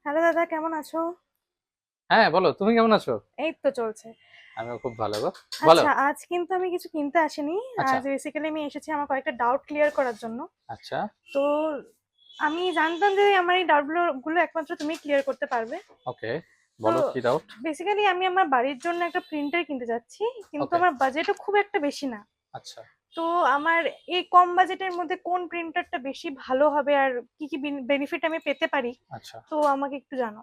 Hello দাদা, কেমন আছো? হ্যাঁ, বলো তুমি কেমন আছো? এই তো চলছে। আমিও খুব ভালো গো। বলো। আচ্ছা, আজ কিন্তু আমি কিছু কিনতে আসিনি। আচ্ছা। আজ বেসিক্যালি আমি এসেছি আমার কয়েকটা ডাউট ক্লিয়ার করার জন্য। আচ্ছা। তো আমি জানতাম যে আমার এই ডাউটগুলো একমাত্র তুমি ক্লিয়ার করতে পারবে। ওকে, তো বলো কি ডাউট। বেসিক্যালি আমি আমার বাড়ির জন্য একটা প্রিন্টার কিনতে যাচ্ছি, কিন্তু ওকে। আমার বাজেটও খুব একটা বেশি না। আচ্ছা। তো আমার এই কম বাজেটের মধ্যে কোন প্রিন্টারটা বেশি ভালো হবে আর কি কি বেনিফিট আমি পেতে পারি, আচ্ছা। তো আমাকে একটু জানো।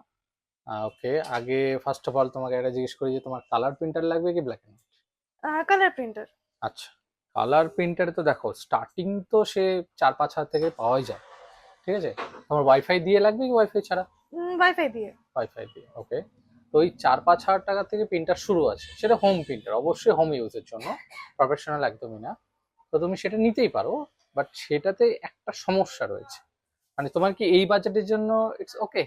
ওকে, আগে ফার্স্ট অফ অল তোমাকে এটা জিজ্ঞেস করি যে তোমার কালার প্রিন্টার লাগবে কি black and white? Colour printer. আচ্ছা। কালার প্রিন্টারে তো দেখো স্টার্টিং তো সে 4-5 হাজার থেকে পাওয়াই যায়। ঠিক আছে। তোমার ওয়াইফাই দিয়ে লাগবে কি ওয়াইফাই ছাড়া? ওয়াইফাই দিয়ে। ওয়াইফাই দিয়ে, ওকে। তো ওই 4-5 হাজার টাকা থেকে প্রিন্টার শুরু আছে, সেটা হোম প্রিন্টার, অবশ্যই হোম ইউজের জন্য, প্রফেশনাল একদমই না। তো তুমি সেটা নিতেই পারো, বাট সেটাতে একটা সমস্যা রয়েছে। মানে তোমার কি এই বাজেটের জন্য ইটস ওকে?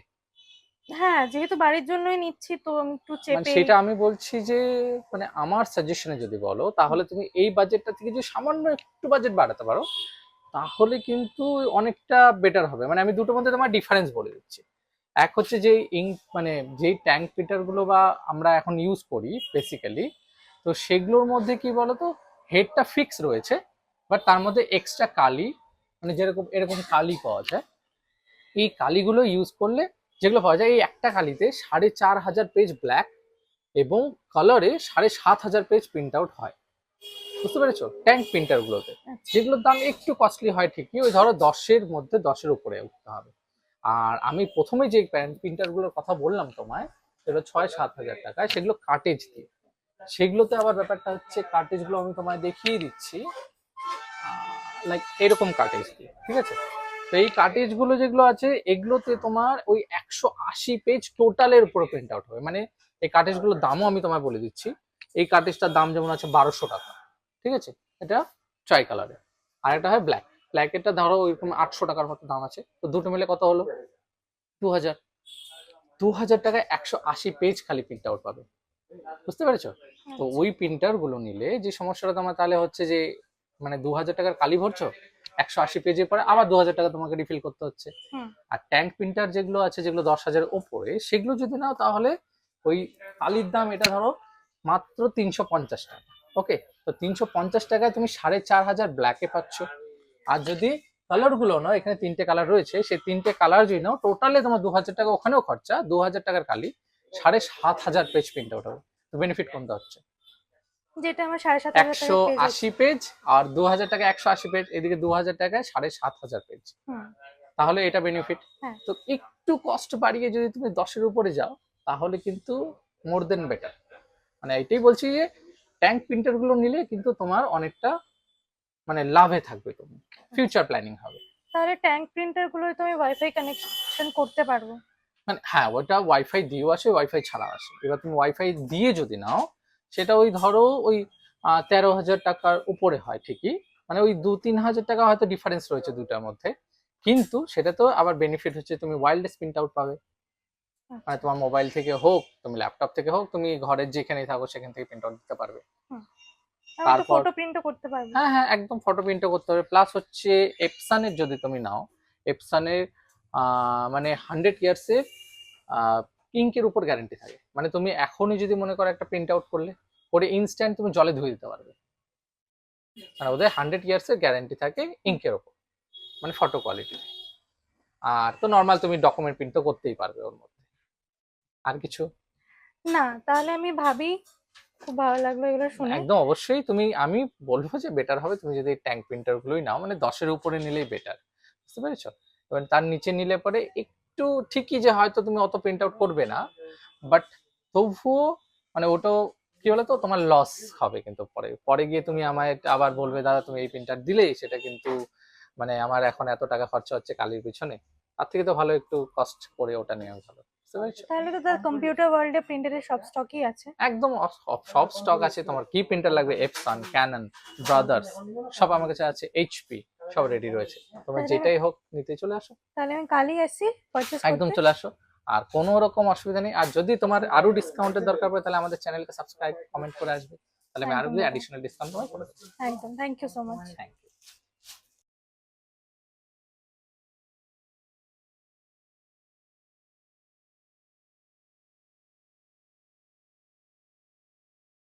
হ্যাঁ, যেহেতু বাড়ির জন্যই নিচ্ছি তো আমি একটু মানে চেপেই। সেটা আমি বলছি যে, মানে আমার সাজেশনে যদি বলো তাহলে তুমি এই বাজেটটা থেকে যদি সামান্য একটু বাজেট বাড়াতে পারো তাহলে কিন্তু অনেকটা বেটার হবে। মানে আমি দুটোর মধ্যে তোমার ডিফারেন্স বলে দিচ্ছি। এক হচ্ছে যে মানে যেই ট্যাঙ্ক ফিটার গুলো বা আমরা এখন ইউজ করি বেসিক্যালি, তো সেগুলোর মধ্যে কি বলতো, হেডটা ফিক্স রয়েছে, বাট তার মধ্যে এক্সট্রা কালি, মানে যেরকম এরকম কালি পাওয়া যায়। এই কালিগুলো ইউজ করলে যেগুলো পাওয়া যায়, এই একটা কালিতে 4,500 পেজ ব্ল্যাক এবং কালারে 7,500 পেজ প্রিন্ট আউট হয়। বুঝতে পেরেছো? ট্যাঙ্ক প্রিন্টার গুলোতে আচ্ছা। যেগুলোর দাম একটু কস্টলি হয় ঠিকই, ওই ধরো 10-এর মধ্যে 10-এর উপরে উঠতে হবে। আর আমি প্রথমে যে প্রিন্টার গুলোর কথা বললাম তোমায়, সেটা 6-7 হাজার টাকায়, সেগুলো কার্টেজ দিয়ে। সেগুলোতে আবার ব্যাপারটা হচ্ছে, কার্টেজ গুলো আমি তোমায় দেখিয়ে দিচ্ছি, লাইক এরকম কার্টেজ দিয়ে, ঠিক আছে। তো এই কার্টেজ গুলো যেগুলো আছে এগুলোতে তোমার ওই 180 পেজ টোটালের উপরে প্রিন্ট আউট হবে। মানে এই কার্টেজ গুলোর দামও আমি তোমায় বলে দিচ্ছি। এই কার্টেজটার দাম যেমন আছে 1200 টাকা, ঠিক আছে। এটা ট্রাই কালারের। আর একটা হয় ব্ল্যাক। ব্ল্যাকেরটা ধরো ওইরকম 800 টাকার মতো দাম আছে। তো দুটো মিলে কত হলো? 2,000। 2,000 টাকায় 180 পেজ খালি প্রিন্ট আউট পাবে। বুঝতে পেরেছো? তো আচ্ছা। ওই প্রিন্টার গুলো নিলে যে সমস্যাটা তোমার তাহলে হচ্ছে যে, মানে 2,000 টাকার কালি ভরছো, 180 পেজের পরে আবার 2,000 টাকা তোমাকে রিফিল করতে হচ্ছে। হুম। আর ট্যাঙ্ক প্রিন্টার যেগুলো আছে, যেগুলো 10,000-এর ওপরে, সেগুলো যদি নাও তাহলে ওই কালির দাম এটা ধরো মাত্র 350 টাকা। ওকে। তো 350 টাকায় তুমি 4,500 ব্ল্যাকে পাচ্ছ। আর যদি কালার গুলো নাও, এখানে 3টে কালার রয়েছে, সেই 3টে কালার যদি নাও টোটালে তোমার 2,000 টাকা ওখানেও খরচা, 2,000 টাকার কালি 7,500 পেজ প্রিন্ট আউট হবে। তো বেনিফিট কোনটা হচ্ছে? যেটা আমার 7,500 টাকায় একশো পেয়ে আশি যাচ্ছি। পেজ আর 2,000 টাকা 180 পেজ, এদিকে 2,000 টাকায় 7,500 পেজ। হুম। তাহলে এটা বেনিফিট। হ্যাঁ। তো একটু কষ্ট বাড়িয়ে যদি তুমি 10-এর উপরে যাও তাহলে কিন্তু মোর দেন বেটার। মানে এটাই বলছি যে ট্যাঙ্ক প্রিন্টার গুলো নিলে কিন্তু তোমার অনেকটা মানে লাভে থাকবে, তুমি আচ্ছা, ফিউচার প্ল্যানিং হবে। তাহলে ট্যাঙ্ক প্রিন্টার গুলোই তো আমি ওয়াইফাই কানেকশন করতে পারবো? মানে হ্যাঁ, ওটা ওয়াইফাই দিয়েও আসে, ওয়াইফাই ছাড়া আসে। এবার তুমি ওয়াইফাই দিয়ে যদি নাও, সেটা ওই ধরো ওই 13,000 টাকার উপরে হয় ঠিকই। মানে ওই 2-3 হাজার টাকা হয়তো ডিফারেন্স রয়েছে দুটার মধ্যে। কিন্তু সেটা তো আবার বেনিফিট হচ্ছে তুমি ওয়্যারলেস প্রিন্ট আউট পাবে। মানে আচ্ছা। তোমার মোবাইল থেকে হোক, তুমি ল্যাপটপ থেকে হোক, তুমি ঘরের যেখানেই থাকো সেখান থেকে প্রিন্ট আউট দিতে পারবে। হুম। আমি তো তারপর ফটো প্রিন্টও করতে পারবো। হ্যাঁ হ্যাঁ, একদম ফটো প্রিন্টও করতে হবে। প্লাস হচ্ছে এপসানের যদি তুমি নাও, এপসানের মানে 100 ইয়ার্সের ইঙ্কের উপর গ্যারেন্টি থাকে। মানে তুমি এখনই যদি মনে করো একটা প্রিন্ট আউট করলে, করে ইনস্ট্যান্ট তুমি জলে ধুয়ে দিতে পারবে। মানে ওদের 100 ইয়ার্সের গ্যারেন্টি থাকে হুম। ইঙ্কের ওপর, মানে ফটো কোয়ালিটি। আর তো নর্মাল তুমি ডকুমেন্ট প্রিন্ট তো করতেই পারবে ওর মধ্যে। আর কিছু? না, তাহলে আমি ভাবি। খুব ভালো লাগলো এগুলো শুনে। একদম অবশ্যই তুমি, আমি বলবো যে বেটার হবে তুমি যদি ট্যাঙ্ক প্রিন্টার গুলোই নাও, মানে 10-এর উপরে নিলেই বেটার। বুঝতে পেরেছো? এবার তার নিচে নিলে পরে একটু ঠিকই যে হয়তো তুমি অত প্রিন্ট আউট করবে না, বাট তবুও মানে ওটাও কি বলতো তোমার লস হবে। কিন্তু পরে পরে গিয়ে তুমি আমায় আবার বলবে দাদা তুমি এই প্রিন্টার দিলেই, সেটা কিন্তু মানে আমার এখন এত টাকা খরচা হচ্ছে কালির পিছনে। তার থেকে তো ভালো একটু কষ্ট করে ওটা নেওয়া ভালো। বুঝতে পেরেছো? তাহলে তো তার কম্পিউটার ওয়ার্ল্ডে প্রিন্টারের সব স্টকই আছে। একদম সব স্টক আছে। তোমার কি প্রিন্টার লাগবে, এপসন, ক্যানন, ব্রাদার্স, সব আমার কাছে আছে। এইচপি, সব রেডি রয়েছে। তোমার তাহলে আমি যেটাই হোক নিতে চলে আসো। তাহলে আমি কালই আসি পারচেস একদম করতে। চলে আসো। আর কোনো রকম অসুবিধা নেই। আর যদি তোমার আরো ডিসকাউন্টের দরকার পড়ে তাহলে আমাদের চ্যানেলকে সাবস্ক্রাইব কমেন্ট করে আসবে, তাহলে আমি আরো একদম যদি দাদা। অ্যাডিশনাল ডিসকাউন্ট তোমায় করে দেবো। একদম, thank you so much. Thank